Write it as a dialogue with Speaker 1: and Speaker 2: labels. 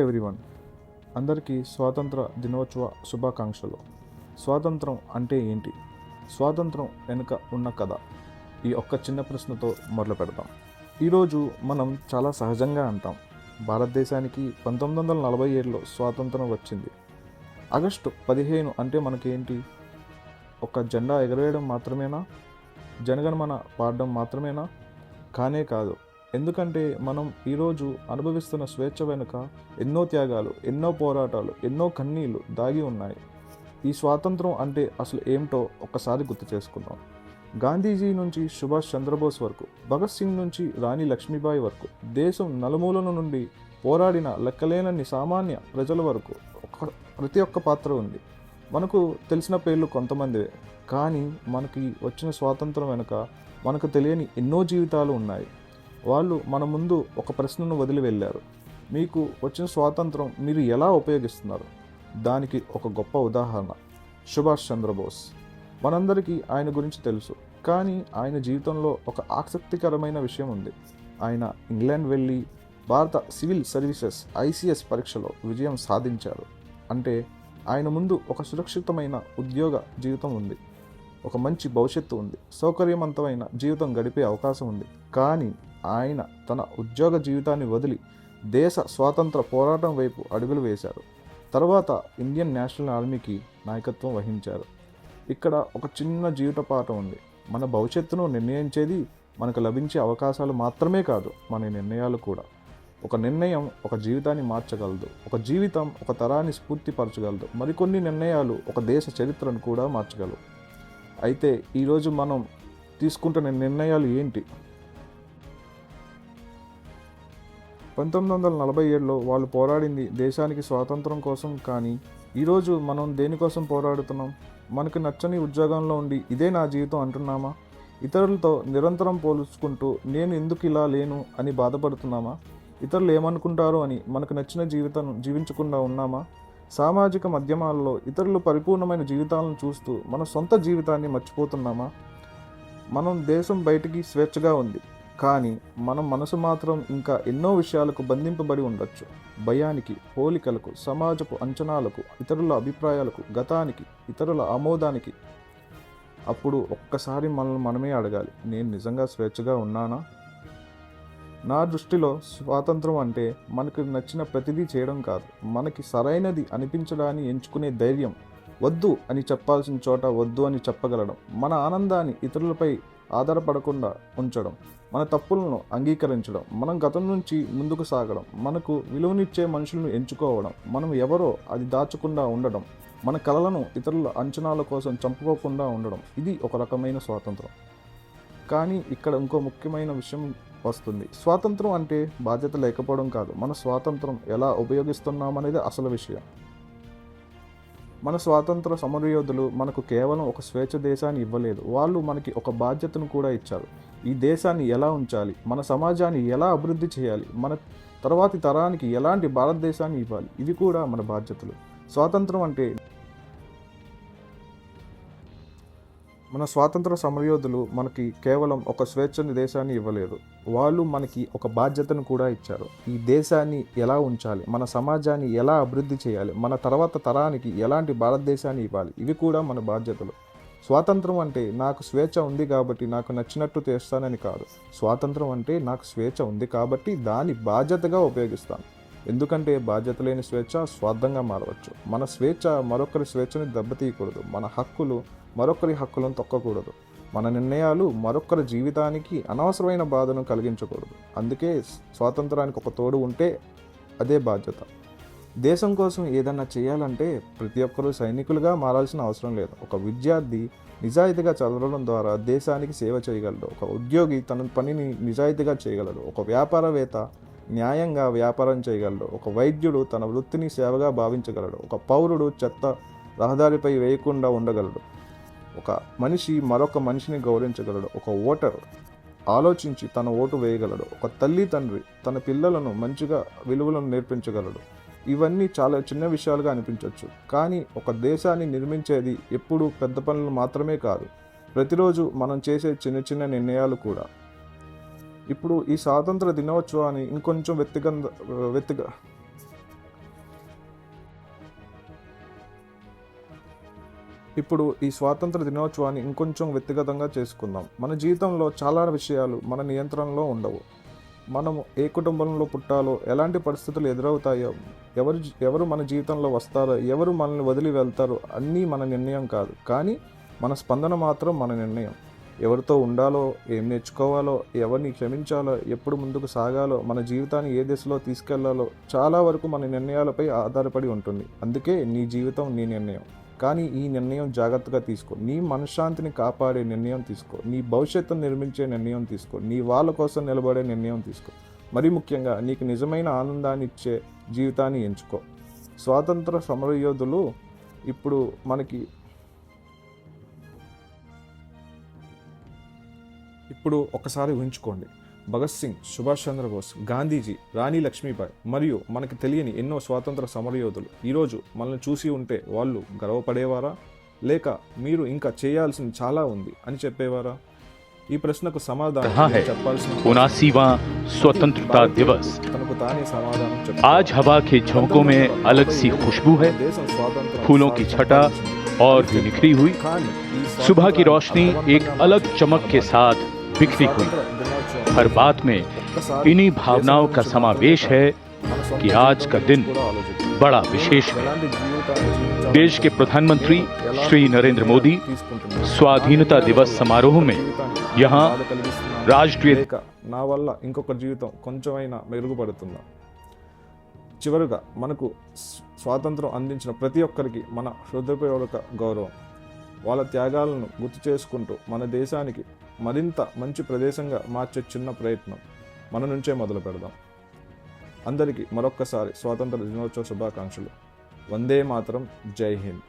Speaker 1: Everyone, అందరికీ స్వాతంత్ర దినోత్సవ శుభాకాంక్షలు. స్వాతంత్రం అంటే ఏంటి? స్వాతంత్రం వెనుక ఉన్న కథ, ఈ ఒక్క చిన్న ప్రశ్నతో మొదలు పెడతాం. ఈరోజు మనం చాలా సహజంగా అంటాం, భారతదేశానికి 1947లో స్వాతంత్రం వచ్చింది. ఆగస్టు 15 అంటే మనకేంటి? ఒక జెండా ఎగరేయడం మాత్రమేనా? జనగణమన పాడడం మాత్రమేనా? కానే కాదు. ఎందుకంటే మనం ఈరోజు అనుభవిస్తున్న స్వేచ్ఛ వెనుక ఎన్నో త్యాగాలు, ఎన్నో పోరాటాలు, ఎన్నో కన్నీళ్లు దాగి ఉన్నాయి. ఈ స్వాతంత్రం అంటే అసలు ఏమిటో ఒక్కసారి గుర్తు చేసుకుందాం. గాంధీజీ నుంచి సుభాష్ చంద్రబోస్ వరకు, భగత్ సింగ్ నుంచి రాణి లక్ష్మీబాయి వరకు, దేశం నలుమూలల నుండి పోరాడిన లెక్కలేనన్ని సామాన్య ప్రజల వరకు ప్రతి ఒక్క పాత్ర ఉంది. మనకు తెలిసిన పేర్లు కొంతమందివే, కానీ మనకి వచ్చిన స్వాతంత్రం వెనుక మనకు తెలియని ఎన్నో జీవితాలు ఉన్నాయి. వాళ్ళు మన ముందు ఒక ప్రశ్నను వదిలి వెళ్ళారు. మీకు వచ్చిన స్వాతంత్రం మీరు ఎలా ఉపయోగిస్తున్నారు? దానికి ఒక గొప్ప ఉదాహరణ సుభాష్ చంద్రబోస్. మనందరికీ ఆయన గురించి తెలుసు, కానీ ఆయన జీవితంలో ఒక ఆసక్తికరమైన విషయం ఉంది. ఆయన ఇంగ్లాండ్ వెళ్ళి భారత సివిల్ సర్వీసెస్ ICS పరీక్షలో విజయం సాధించారు. అంటే ఆయన ముందు ఒక సురక్షితమైన ఉద్యోగ జీవితం ఉంది, ఒక మంచి భవిష్యత్తు ఉంది, సౌకర్యవంతమైన జీవితం గడిపే అవకాశం ఉంది. కానీ ఆయన తన ఉద్యోగ జీవితాన్ని వదిలి దేశ స్వాతంత్ర పోరాటం వైపు అడుగులు వేశారు. తర్వాత ఇండియన్ నేషనల్ ఆర్మీకి నాయకత్వం వహించారు. ఇక్కడ ఒక చిన్న జీవిత పాఠం ఉంది. మన భవిష్యత్తును నిర్ణయించేది మనకు లభించే అవకాశాలు మాత్రమే కాదు, మన నిర్ణయాలు కూడా. ఒక నిర్ణయం ఒక జీవితాన్ని మార్చగలదు, ఒక జీవితం ఒక తరాన్ని స్ఫూర్తిపరచగలదు, మరికొన్ని నిర్ణయాలు ఒక దేశ చరిత్రను కూడా మార్చగలవు. అయితే ఈరోజు మనం తీసుకుంటున్న నిర్ణయాలు ఏంటి? 1947లో వాళ్ళు పోరాడింది దేశానికి స్వాతంత్రం కోసం. కానీ ఈరోజు మనం దేనికోసం పోరాడుతున్నాం? మనకు నచ్చని ఉద్యోగంలో ఉండి ఇదే నా జీవితం అంటున్నామా? ఇతరులతో నిరంతరం పోల్చుకుంటూ నేను ఎందుకు ఇలా లేను అని బాధపడుతున్నామా? ఇతరులు ఏమనుకుంటారో అని మనకు నచ్చిన జీవితం జీవించకుండా ఉన్నామా? సామాజిక మాధ్యమాల్లో ఇతరులు పరిపూర్ణమైన జీవితాలను చూస్తూ మన సొంత జీవితాన్ని మర్చిపోతున్నామా? మనం దేశం బయటికి స్వేచ్ఛగా ఉంది, కానీ మన మనసు మాత్రం ఇంకా ఎన్నో విషయాలకు బంధింపబడి ఉండొచ్చు. భయానికి, పోలికలకు, సమాజపు అంచనాలకు, ఇతరుల అభిప్రాయాలకు, గతానికి, ఇతరుల ఆమోదానికి. అప్పుడు ఒక్కసారి మనల్ని మనమే అడగాలి, నేను నిజంగా స్వేచ్ఛగా ఉన్నానా? నా దృష్టిలో స్వాతంత్రం అంటే మనకు నచ్చిన ప్రతిదీ చేయడం కాదు, మనకి సరైనది అనిపించడాన్ని ఎంచుకునే ధైర్యం. వద్దు అని చెప్పాల్సిన చోట వద్దు అని చెప్పగలడం, మన ఆనందాన్ని ఇతరులపై ఆధారపడకుండా ఉంచడం, మన తప్పులను అంగీకరించడం, మనం గతం నుంచి ముందుకు సాగడం, మనకు విలువనిచ్చే మనుషులను ఎంచుకోవడం, మనం ఎవరో అది దాచకుండా ఉండడం, మన కలలను ఇతరుల అంచనాల కోసం చంపుకోకుండా ఉండడం. ఇది ఒక రకమైన స్వాతంత్రం. కానీ ఇక్కడ ఇంకో ముఖ్యమైన విషయం వస్తుంది. స్వాతంత్రం అంటే బాధ్యత లేకపోవడం కాదు, మన స్వాతంత్రం ఎలా ఉపయోగిస్తున్నామనేది అసలు విషయం. మన స్వాతంత్ర సమరయోధులు మనకు కేవలం ఒక స్వేచ్ఛ దేశాన్ని ఇవ్వలేదు, వాళ్ళు మనకి ఒక బాధ్యతను కూడా ఇచ్చారు. ఈ దేశాన్ని ఎలా ఉంచాలి, మన సమాజాన్ని ఎలా అభివృద్ధి చేయాలి, మన తర్వాతి తరానికి ఎలాంటి భారతదేశాన్ని ఇవ్వాలి, ఇవి కూడా మన బాధ్యతలు. స్వాతంత్రం అంటే మన స్వాతంత్ర సమరయోధులు మనకి కేవలం ఒక స్వేచ్ఛని దేశాన్ని ఇవ్వలేదు, వాళ్ళు మనకి ఒక బాధ్యతను కూడా ఇచ్చారు. ఈ దేశాన్ని ఎలా ఉంచాలి, మన సమాజాన్ని ఎలా అభివృద్ధి చేయాలి, మన తర్వాత తరానికి ఎలాంటి భారతదేశాన్ని ఇవ్వాలి, ఇవి కూడా మన బాధ్యతలు. స్వాతంత్రం అంటే నాకు స్వేచ్ఛ ఉంది కాబట్టి నాకు నచ్చినట్టు చేస్తానని కాదు. స్వాతంత్రం అంటే నాకు స్వేచ్ఛ ఉంది కాబట్టి దాన్ని బాధ్యతగా ఉపయోగిస్తాను. ఎందుకంటే బాధ్యత లేని స్వేచ్ఛ స్వార్థంగా మారవచ్చు. మన స్వేచ్ఛ మరొకరి స్వేచ్ఛని దెబ్బతీయకూడదు, మన హక్కులు మరొకరి హక్కులను తొక్కకూడదు, మన నిర్ణయాలు మరొకరి జీవితానికి అనవసరమైన బాధను కలిగించకూడదు. అందుకే స్వాతంత్రానికి ఒక తోడు ఉంటే అదే బాధ్యత. దేశం కోసం ఏదన్నా చేయాలంటే ప్రతి ఒక్కరూ సైనికులుగా మారాల్సిన అవసరం లేదు. ఒక విద్యార్థి నిజాయితీగా చదవడం ద్వారా దేశానికి సేవ చేయగలడు, ఒక ఉద్యోగి తన పనిని నిజాయితీగా చేయగలడు, ఒక వ్యాపారవేత్త న్యాయంగా వ్యాపారం చేయగలడు, ఒక వైద్యుడు తన వృత్తిని సేవగా భావించగలడు, ఒక పౌరుడు చెత్త రహదారిపై వేయకుండా ఉండగలడు, ఒక మనిషి మరొక మనిషిని గౌరవించగలడు, ఒక ఓటర్ ఆలోచించి తన ఓటు వేయగలడు, ఒక తల్లి తండ్రి తన పిల్లలను మంచిగా విలువలను నేర్పించగలడు. ఇవన్నీ చాలా చిన్న విషయాలుగా అనిపించవచ్చు, కానీ ఒక దేశాన్ని నిర్మించేది ఎప్పుడూ పెద్ద పనులు మాత్రమే కాదు, ప్రతిరోజు మనం చేసే చిన్న చిన్న నిర్ణయాలు కూడా. ఇప్పుడు ఈ స్వాతంత్ర దినోత్సవాన్ని ఇంకొంచెం ఇప్పుడు ఈ స్వాతంత్ర దినోత్సవాన్ని ఇంకొంచెం వ్యక్తిగతంగా చేసుకుందాం. మన జీవితంలో చాలా విషయాలు మన నియంత్రణలో ఉండవు. మనము ఏ కుటుంబంలో పుట్టాలో, ఎలాంటి పరిస్థితులు ఎదురవుతాయో, ఎవరు మన జీవితంలో వస్తారో, ఎవరు మనల్ని వదిలి వెళ్తారో అన్నీ మన నిర్ణయం కాదు. కానీ మన స్పందన మాత్రం మన నిర్ణయం. ఎవరితో ఉండాలో, ఏం నేర్చుకోవాలో, ఎవరిని క్షమించాలో, ఎప్పుడు ముందుకు సాగాలో, మన జీవితాన్ని ఏ దిశలో తీసుకెళ్లాలో చాలా వరకు మన నిర్ణయాలపై ఆధారపడి ఉంటుంది. అందుకే నీ జీవితం నీ నిర్ణయం. కానీ ఈ నిర్ణయం జాగ్రత్తగా తీసుకో. నీ మనశ్శాంతిని కాపాడే నిర్ణయం తీసుకో. నీ భవిష్యత్తును నిర్మించే నిర్ణయం తీసుకో. నీ వాళ్ళ కోసం నిలబడే నిర్ణయం తీసుకో. మరీ ముఖ్యంగా నీకు నిజమైన ఆనందాన్ని ఇచ్చే జీవితాన్ని ఎంచుకో. స్వాతంత్ర సమరయోధులు ఇప్పుడు ఒకసారి ఊహించుకోండి. భగత్ సింగ్, సుభాష్ చంద్రబోస్, గాంధీజీ, రాణి లక్ష్మీబాయి మరియు మనకి తెలియని ఎన్నో స్వాతంత్ర సమరయోధులు ఈరోజు మనల్ని చూసి ఉంటే వాళ్ళు గర్వపడేవారా, లేక మీరు ఇంకా చేయాల్సింది చాలా ఉంది అని చెప్పేవారా? ఈ ప్రశ్నకు సమాధానం చెప్పాల్సిన
Speaker 2: 79वां स्वतंत्रता दिवस।
Speaker 1: తనకు తానే సమాధానం చెప్పారు.
Speaker 2: आज हवा के झोंकों में अलग सी खुशबू है, फूलों की छटा और भी निखरी हुई, सुबह की रोशनी एक अलग चमक के साथ बिखरी हुई। हर बात में इन्हीं भावनाओं का समावेश है कि आज का दिन बड़ा विशेष है। देश के प्रधानमंत्री श्री नरेंद्र मोदी स्वाधीनता दिवस समारोह में यहाँ राष्ट्रीय
Speaker 1: నా వల్ల ఇంకొక జీవితం కొంచెమైనా మెరుగుపడుతుందా? చివరుగా మనకు స్వాతంత్రం అందించిన ప్రతి ఒక్కరికి మన హృదయపూర్వక గౌరవం. వాళ్ళ త్యాగాలను గుర్తు చేసుకుంటూ మన దేశానికి మరింత మంచి ప్రదేశంగా మార్చే చిన్న ప్రయత్నం మన నుంచే మొదలు పెడదాం. అందరికీ మరొక్కసారి స్వాతంత్ర దినోత్సవ శుభాకాంక్షలు. వందే మాతరం. జై హింద్.